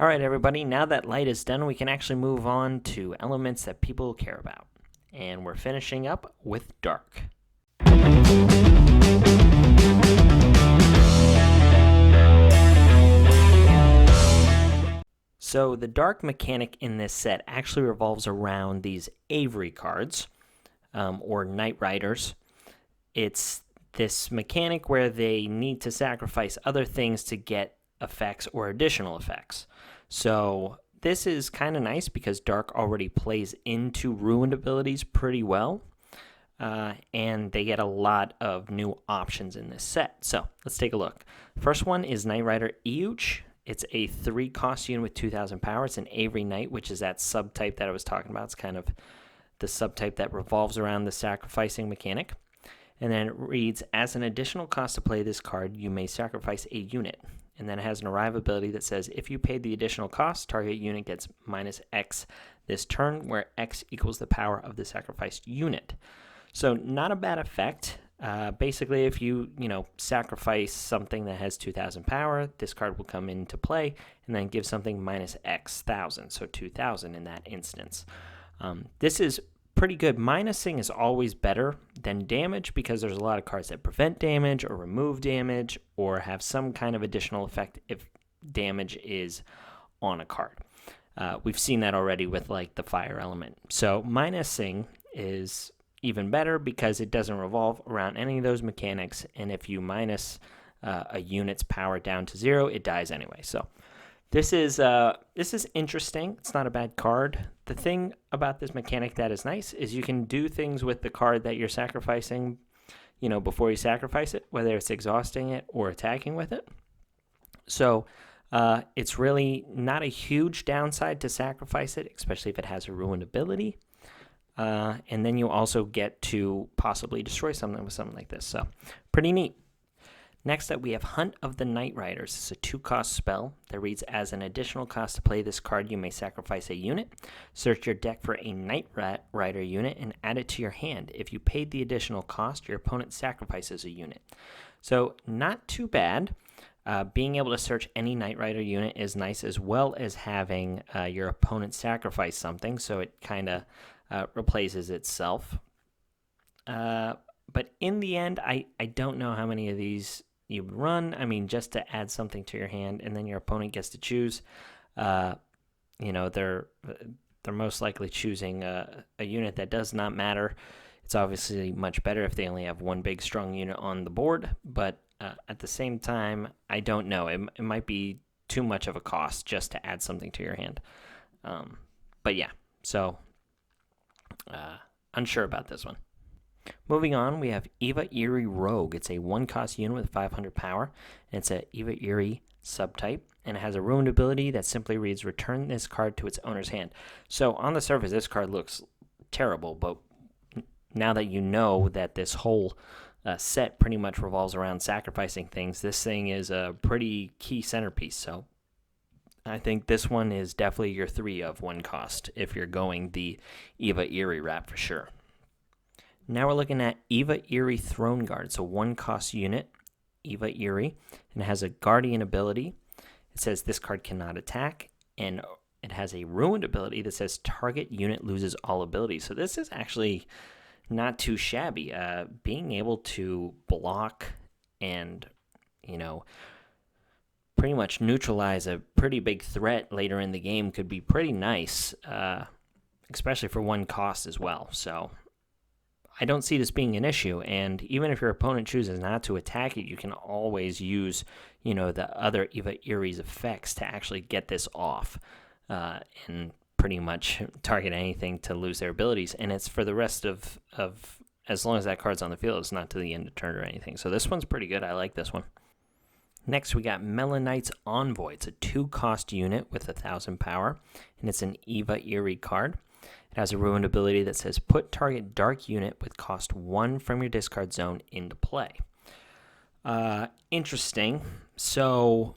All right, everybody, now that light is done, we can actually move on to elements that people care about. And we're finishing up with dark. So the dark mechanic in this set actually revolves around these Avery cards, or Knight Riders. It's this mechanic where they need to sacrifice other things to get effects or additional effects. So this is kind of nice because dark already plays into ruined abilities pretty well. And they get a lot of new options in this set. So let's take a look. First one is Knight Rider Euch. It's a 3-cost unit with 2,000 power. It's an Avery Knight, which is that subtype that I was talking about. It's kind of the subtype that revolves around the sacrificing mechanic. And then it reads, as an additional cost to play this card, you may sacrifice a unit. And then it has an arrive ability that says, if you paid the additional cost, target unit gets -X this turn, where X equals the power of the sacrificed unit. So not a bad effect. Basically, if you sacrifice something that has 2,000 power, this card will come into play and then give something -X 1,000, so 2,000 in that instance. This is pretty good. Minusing is always better than damage because there's a lot of cards that prevent damage or remove damage or have some kind of additional effect if damage is on a card. We've seen that already with like the fire element. So minusing is even better because it doesn't revolve around any of those mechanics, and if you minus a unit's power down to 0, it dies anyway. So this is interesting. It's not a bad card. The thing about this mechanic that is nice is you can do things with the card that you're sacrificing, before you sacrifice it, whether it's exhausting it or attacking with it. So it's really not a huge downside to sacrifice it, especially if it has a ruined ability. And then you also get to possibly destroy something with something like this. So pretty neat. Next up, we have Hunt of the Knight Riders. It's a 2-cost spell that reads, as an additional cost to play this card, you may sacrifice a unit. Search your deck for a Knight Rider unit and add it to your hand. If you paid the additional cost, your opponent sacrifices a unit. So not too bad. Being able to search any Knight Rider unit is nice, as well as having your opponent sacrifice something, so it kind of replaces itself. But in the end, I don't know how many of these you would run. I mean, just to add something to your hand, and then your opponent gets to choose. They're most likely choosing a unit that does not matter. It's obviously much better if they only have one big strong unit on the board, but at the same time, I don't know. It might be too much of a cost just to add something to your hand. But yeah, so unsure about this one. Moving on, we have Eva Eerie Rogue. It's a 1-cost unit with 500 power, and it's a Eva Eerie subtype, and it has a ruined ability that simply reads, return this card to its owner's hand. So on the surface, this card looks terrible, but now that you know that this whole set pretty much revolves around sacrificing things, this thing is a pretty key centerpiece. So I think this one is definitely your 3 of 1 cost if you're going the Eva Eerie wrap for sure. Now we're looking at Eva Eerie Throne Guard. It's a 1-cost unit, Eva Eerie, and it has a Guardian ability. It says this card cannot attack, and it has a ruined ability that says target unit loses all abilities. So this is actually not too shabby. Being able to block and, pretty much neutralize a pretty big threat later in the game could be pretty nice, especially for 1 cost as well. So I don't see this being an issue, and even if your opponent chooses not to attack it, you can always use, the other Eva Eerie's effects to actually get this off, and pretty much target anything to lose their abilities. And it's for the rest of as long as that card's on the field, it's not to the end of turn or anything. So this one's pretty good. I like this one. Next, we got Melonites Envoy. It's a 2-cost unit with 1,000 power, and it's an Eva Eerie card. It has a ruined ability that says put target dark unit with cost 1 from your discard zone into play. Interesting. So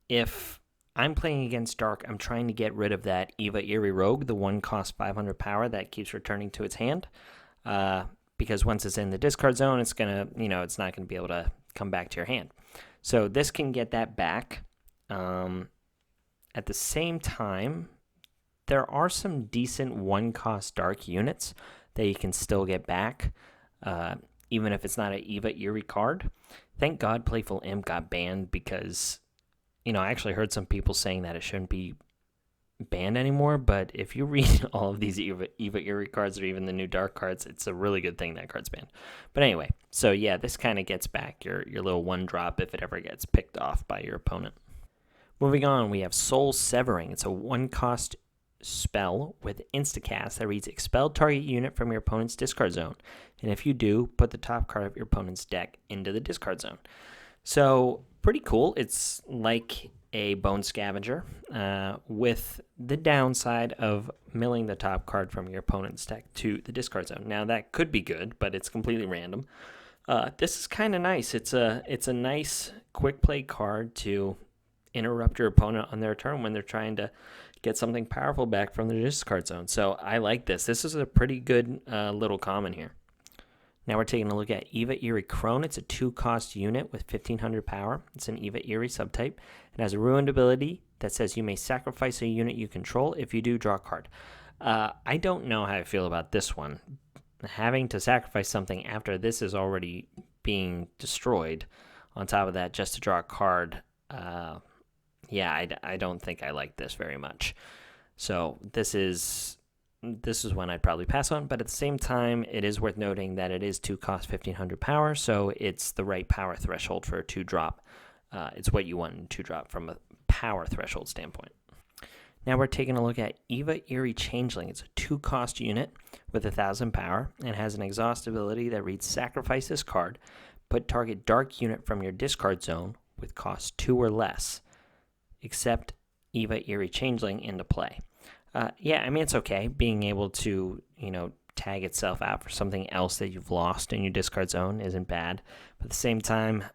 if I'm playing against dark, I'm trying to get rid of that Eva Eerie Rogue, the 1-cost 500 power that keeps returning to its hand. Because once it's in the discard zone, it's gonna, it's not gonna be able to come back to your hand. So this can get that back. At the same time, there are some decent one-cost dark units that you can still get back, even if it's not an Eva Eerie card. Thank God Playful Imp got banned because, I actually heard some people saying that it shouldn't be banned anymore, but if you read all of these Eva Eerie cards or even the new dark cards, it's a really good thing that card's banned. But anyway, so yeah, this kind of gets back your little one drop if it ever gets picked off by your opponent. Moving on, we have Soul Severing. It's a one-cost spell with instacast that reads expel target unit from your opponent's discard zone, and if you do, put the top card of your opponent's deck into the discard zone. So pretty cool. It's like a Bone Scavenger, with the downside of milling the top card from your opponent's deck to the discard zone. Now that could be good, but it's completely random. This is kind of nice. It's a nice quick play card to interrupt your opponent on their turn when they're trying to get something powerful back from the discard zone. So I like this. This is a pretty good little common here. Now we're taking a look at Eva Eerie Chrone. It's a 2-cost unit with 1500 power. It's an Eva Eerie subtype. It has a ruined ability that says you may sacrifice a unit you control. If you do, draw a card. I don't know how I feel about this one. Having to sacrifice something after this is already being destroyed, on top of that, just to draw a card, I don't think I like this very much. So this is one I'd probably pass on, but at the same time, it is worth noting that it is 2-cost 1500 power, so it's the right power threshold for a 2-drop. It's what you want in 2-drop from a power threshold standpoint. Now we're taking a look at Eva Eerie Changeling. It's a 2-cost unit with 1000 power and has an exhaust ability that reads sacrifice this card, put target dark unit from your discard zone with cost 2 or less, except Eva Eerie Changeling into play. It's okay. Being able to, tag itself out for something else that you've lost in your discard zone isn't bad. But at the same time,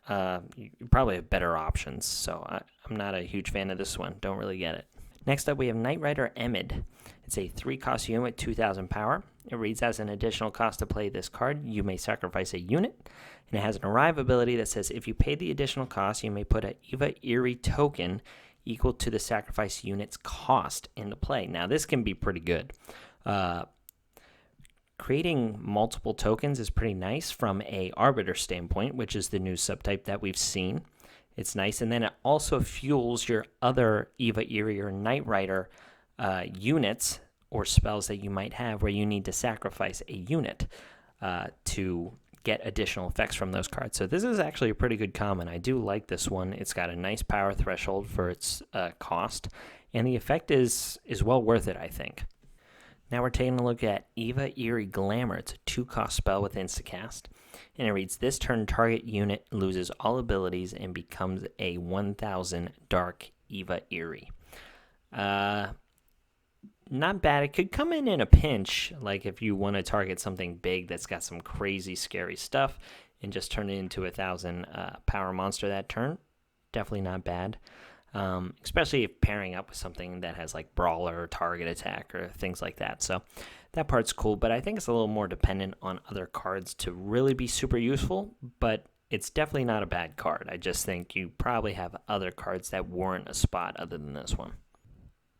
you probably have better options. So I'm not a huge fan of this one. Don't really get it. Next up, we have Knight Rider Emmed. It's a 3-cost unit with 2000 power. It reads as an additional cost to play this card, you may sacrifice a unit. And it has an arrive ability that says if you pay the additional cost, you may put an Eva Eerie token equal to the sacrifice unit's cost into play. Now, this can be pretty good. Creating multiple tokens is pretty nice from a Arbiter standpoint, which is the new subtype that we've seen. It's nice, and then it also fuels your other Eva Eerie or Knight Rider units or spells that you might have where you need to sacrifice a unit to get additional effects from those cards. So this is actually a pretty good common. I do like this one. It's got a nice power threshold for its cost, and the effect is well worth it, I think. Now we're taking a look at Eva Eerie Glamour. It's a 2-cost spell with instacast, and it reads, this turn target unit loses all abilities and becomes a 1000 dark Eva Eerie. Not bad. It could come in a pinch, like if you want to target something big that's got some crazy, scary stuff and just turn it into a 1000 power monster that turn. Definitely not bad. Especially if pairing up with something that has like Brawler or Target Attack or things like that. So that part's cool, but I think it's a little more dependent on other cards to really be super useful, but it's definitely not a bad card. I just think you probably have other cards that warrant a spot other than this one.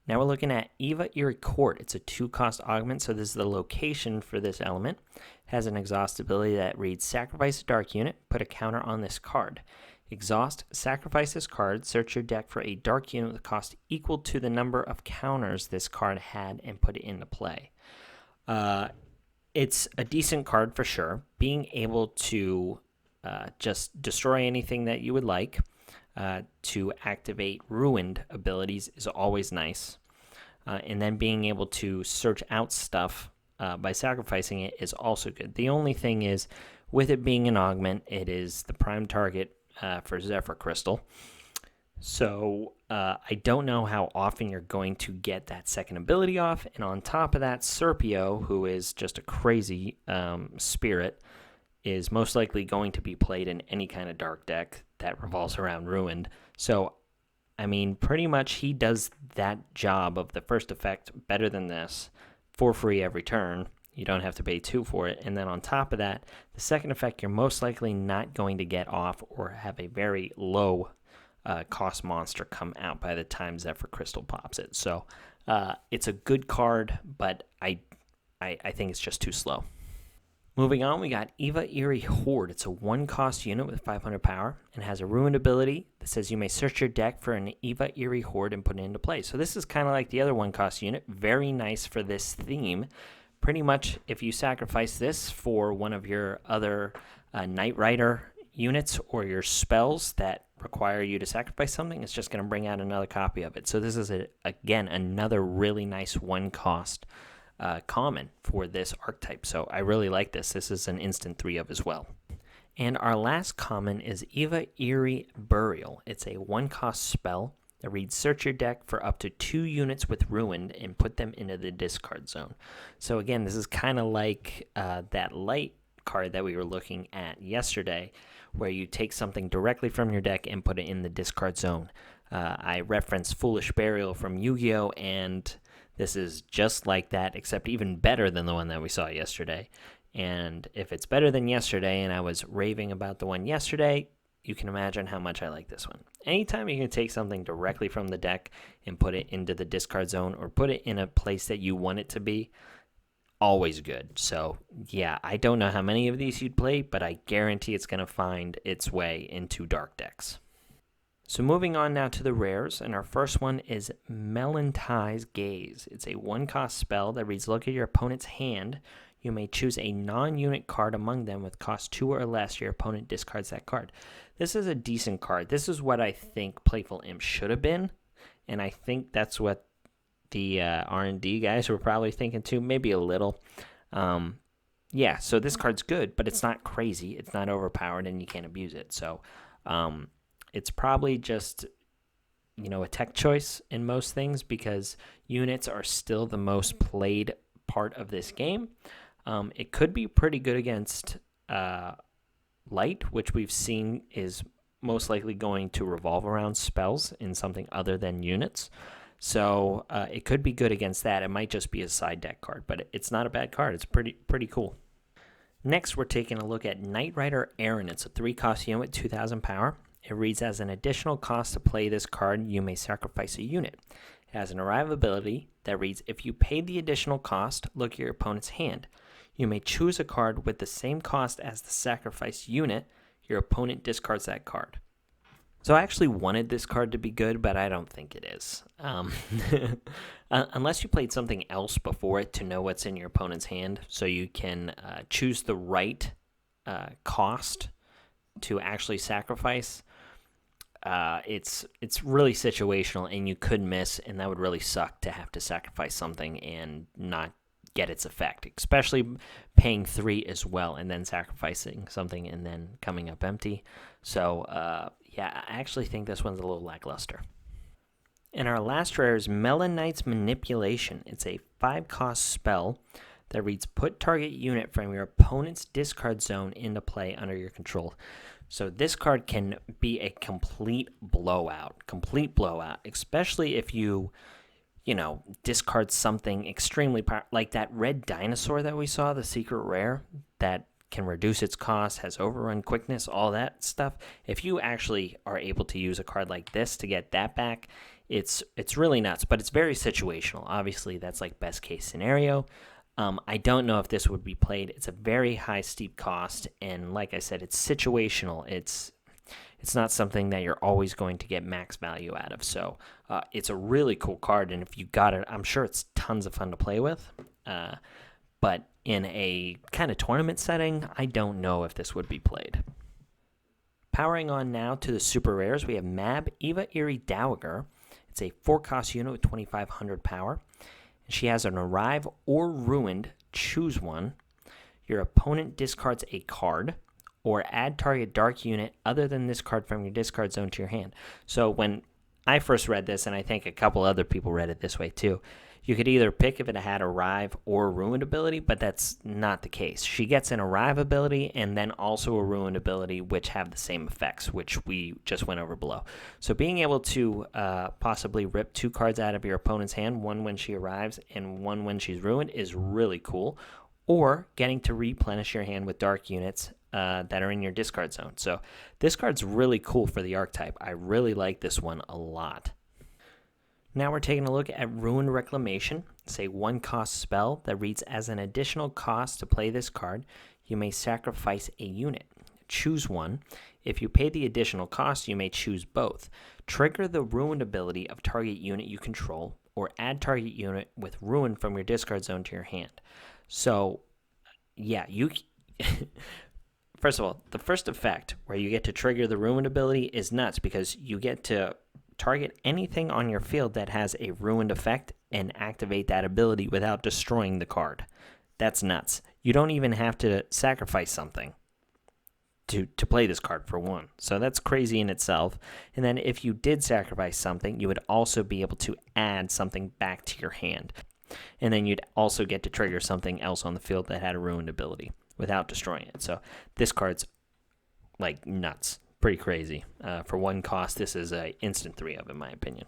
Now we're looking at Eva Eerie Court. It's a 2-cost augment, so this is the location for this element. It has an exhaust ability that reads, sacrifice a dark unit, put a counter on this card. Exhaust, sacrifice this card, search your deck for a dark unit with cost equal to the number of counters this card had, and put it into play. It's a decent card for sure. Being able to just destroy anything that you would like to activate ruined abilities is always nice. And then being able to search out stuff by sacrificing it is also good. The only thing is, with it being an augment, it is the prime target for Zephyr Crystal. So I don't know how often you're going to get that second ability off. And on top of that, Serpio, who is just a crazy spirit, is most likely going to be played in any kind of dark deck that revolves around Ruined. So, I mean, pretty much he does that job of the first effect better than this for free every turn. You don't have to pay 2 for it. And then on top of that, the second effect you're most likely not going to get off or have a very low cost monster come out by the time Zephyr Crystal pops it. So it's a good card, but I think it's just too slow. Moving on, we got Eva Eerie Horde. It's a 1-cost unit with 500 power and has a ruined ability that says you may search your deck for an Eva Eerie Horde and put it into play. So this is kind of like the other 1-cost unit. Very nice for this theme. Pretty much if you sacrifice this for one of your other Knight Rider units or your spells that require you to sacrifice something, it's just going to bring out another copy of it. So this is, again, another really nice 1-cost common for this archetype. So I really like this. This is an instant 3 of as well. And our last common is Eva Eerie Burial. It's a 1-cost spell that reads search your deck for up to 2 units with ruined and put them into the discard zone. So again, this is kind of like that light card that we were looking at yesterday, where you take something directly from your deck and put it in the discard zone. I referenced Foolish Burial from Yu-Gi-Oh! And this is just like that, except even better than the one that we saw yesterday. And if it's better than yesterday, and I was raving about the one yesterday, you can imagine how much I like this one. Anytime you can take something directly from the deck and put it into the discard zone or put it in a place that you want it to be, always good. So yeah, I don't know how many of these you'd play, but I guarantee it's going to find its way into dark decks. So moving on now to the rares, and our first one is Melonites Gaze. It's a 1-cost spell that reads look at your opponent's hand. You may choose a non-unit card among them with cost 2 or less. Your opponent discards that card. This is a decent card. This is what I think Playful Imp should have been, and I think that's what the R&D guys were probably thinking too, maybe a little. Yeah, so this card's good, but it's not crazy. It's not overpowered, and you can't abuse it. So it's probably just, a tech choice in most things because units are still the most played part of this game. It could be pretty good against Light, which we've seen is most likely going to revolve around spells in something other than units. So it could be good against that. It might just be a side deck card, but it's not a bad card. It's pretty cool. Next, we're taking a look at Knight Rider Aaron. It's a 3-cost unit with 2,000 power. It reads, as an additional cost to play this card, you may sacrifice a unit. It has an arrive ability that reads, if you pay the additional cost, look at your opponent's hand. You may choose a card with the same cost as the sacrifice unit. Your opponent discards that card. So I actually wanted this card to be good, but I don't think it is. Unless you played something else before it to know what's in your opponent's hand, so you can choose the right cost to actually sacrifice. It's really situational, and you could miss, and that would really suck to have to sacrifice something and not get its effect, especially paying 3 as well and then sacrificing something and then coming up empty. So yeah, I actually think this one's a little lackluster. And our last rare is Melonites Manipulation. It's a 5-cost spell that reads put target unit from your opponent's discard zone into play under your control. So this card can be a complete blowout, especially if you discard something extremely powerful, like that red dinosaur that we saw, the secret rare, that can reduce its cost, has overrun quickness, all that stuff. If you actually are able to use a card like this to get that back, it's really nuts, but it's very situational. Obviously, that's like best case scenario. I don't know if this would be played. It's a very high, steep cost, and like I said, it's situational. It's not something that you're always going to get max value out of. So it's a really cool card, and if you got it, I'm sure it's tons of fun to play with. But in a kind of tournament setting, I don't know if this would be played. Powering on now to the super rares, we have Mab Eva Eerie Dowager. It's a 4-cost unit with 2,500 power. She has an arrive or ruined, choose one. Your opponent discards a card, or add target dark unit other than this card from your discard zone to your hand. So when I first read this, and I think a couple other people read it this way too, you could either pick if it had arrive or ruined ability, but that's not the case. She gets an arrive ability and then also a ruined ability, which have the same effects, which we just went over below. So being able to possibly rip 2 cards out of your opponent's hand, one when she arrives and one when she's ruined, is really cool. Or getting to replenish your hand with dark units that are in your discard zone. So this card's really cool for the archetype. I really like this one a lot. Now we're taking a look at Ruined Reclamation. It's a 1-cost spell that reads, as an additional cost to play this card, you may sacrifice a unit. Choose one. If you pay the additional cost, you may choose both. Trigger the Ruined ability of target unit you control, or add target unit with Ruin from your discard zone to your hand. So, yeah, first of all, the first effect where you get to trigger the Ruined ability is nuts, because you get to target anything on your field that has a ruined effect and activate that ability without destroying the card. That's nuts. You don't even have to sacrifice something to play this card, for one. So that's crazy in itself. And then if you did sacrifice something, you would also be able to add something back to your hand. And then you'd also get to trigger something else on the field that had a ruined ability without destroying it. So this card's like nuts. Pretty crazy. For 1 cost, this is an instant 3 of, in my opinion.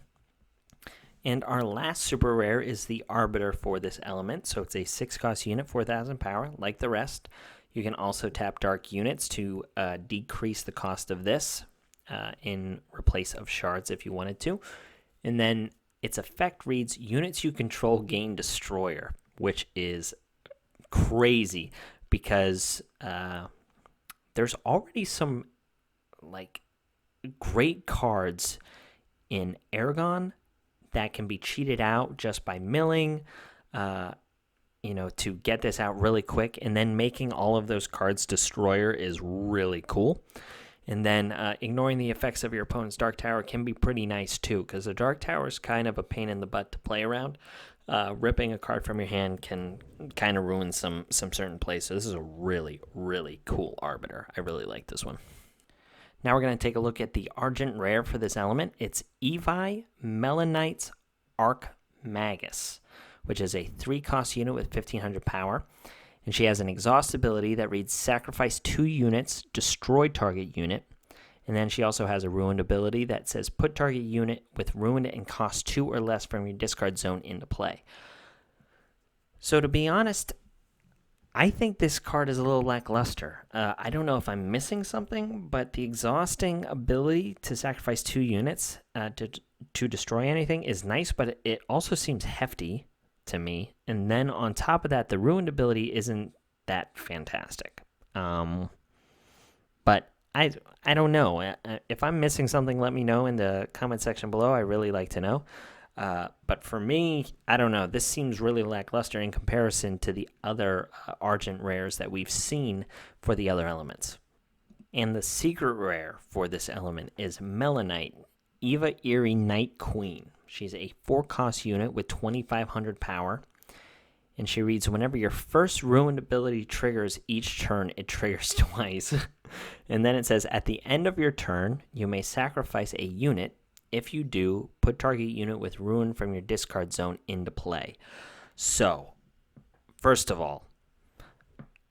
And our last super rare is the Arbiter for this element. So it's a 6-cost unit, 4,000 power, like the rest. You can also tap dark units to decrease the cost of this in replace of shards if you wanted to. And then its effect reads, units you control gain Destroyer, which is crazy because there's already some like great cards in Aragon that can be cheated out just by milling, to get this out really quick, and then making all of those cards Destroyer is really cool. And then ignoring the effects of your opponent's Dark Tower can be pretty nice too, because the Dark Tower is kind of a pain in the butt to play around. Ripping a card from your hand can kind of ruin some certain plays. So this is a really, really cool Arbiter. I really like this one. Now we're going to take a look at the Argent Rare for this element. It's Eva Melonites Archmagus, which is a 3-cost unit with 1,500 power. And she has an exhaust ability that reads, sacrifice 2 units, destroy target unit. And then she also has a ruined ability that says, put target unit with ruined and cost 2 or less from your discard zone into play. So to be honest, I think this card is a little lackluster. I don't know if I'm missing something, but the exhausting ability to sacrifice 2 units to destroy anything is nice, but it also seems hefty to me. And then on top of that, the ruined ability isn't that fantastic. But I don't know. If I'm missing something, let me know in the comment section below. I really like to know. But for me, I don't know. This seems really lackluster in comparison to the other Argent Rares that we've seen for the other elements. And the secret rare for this element is Melonite, Eva Eerie Night Queen. She's a 4-cost unit with 2,500 power. And she reads, whenever your first ruined ability triggers each turn, it triggers twice. And then it says, at the end of your turn, you may sacrifice a unit. If you do, put target unit with ruin from your discard zone into play. So, first of all,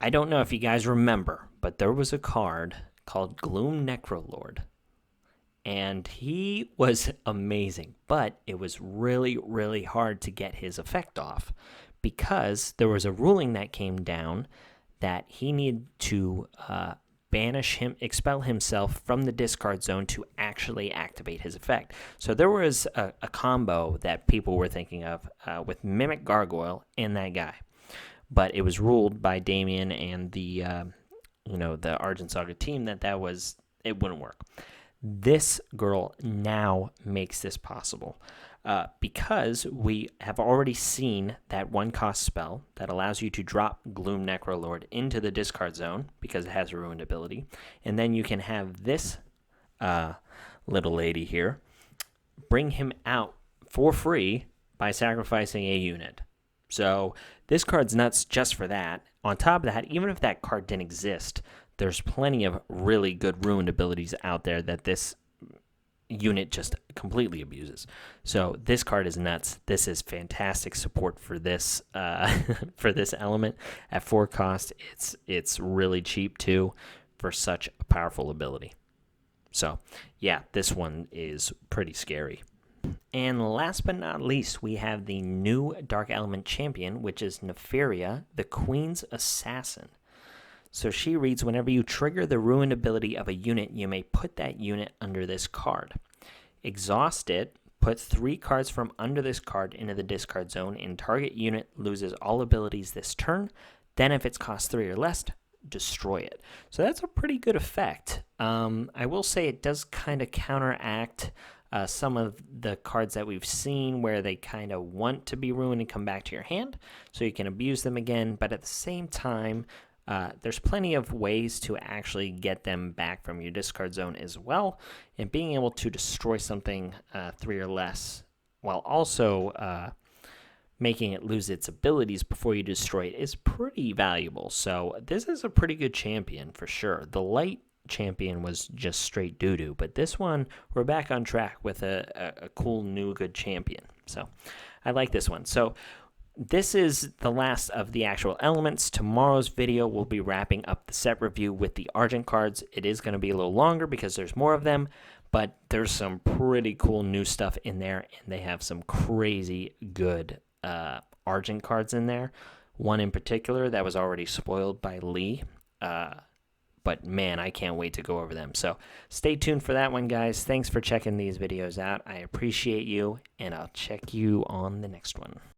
I don't know if you guys remember, but there was a card called Gloom Necrolord. And he was amazing, but it was really, really hard to get his effect off because there was a ruling that came down that he needed to expel himself from the discard zone to actually activate his effect. So there was a combo that people were thinking of with Mimic Gargoyle and that guy, but it was ruled by Damien and the Argent Saga team that it wouldn't work. This girl now makes this possible because we have already seen that 1-cost spell that allows you to drop Gloom Necrolord into the discard zone because it has a ruined ability. And then you can have this little lady here bring him out for free by sacrificing a unit. So this card's nuts just for that. On top of that, even if that card didn't exist, there's plenty of really good ruined abilities out there that this unit just completely abuses. So this card is nuts. This is fantastic support for this for this element. At 4 cost, it's really cheap too for such a powerful ability. So yeah, this one is pretty scary. And last but not least, we have the new Dark Element champion, which is Nefaria, the Queen's Assassin. So she reads, whenever you trigger the ruined ability of a unit, you may put that unit under this card. Exhaust it, put 3 cards from under this card into the discard zone, and target unit loses all abilities this turn. Then if it's cost 3 or less, destroy it. So that's a pretty good effect. I will say it does kind of counteract some of the cards that we've seen where they kind of want to be ruined and come back to your hand, so you can abuse them again, but at the same time, there's plenty of ways to actually get them back from your discard zone as well, and being able to destroy something 3 or less while also making it lose its abilities before you destroy it is pretty valuable. So this is a pretty good champion for sure. The light champion was just straight doo-doo, but this one, we're back on track with a cool new good champion. So I like this one. So this is the last of the actual elements. Tomorrow's video will be wrapping up the set review with the Argent cards. It is going to be a little longer because there's more of them, but there's some pretty cool new stuff in there, and they have some crazy good Argent cards in there. One in particular that was already spoiled by Lee, but man, I can't wait to go over them. So stay tuned for that one, guys. Thanks for checking these videos out. I appreciate you, and I'll check you on the next one.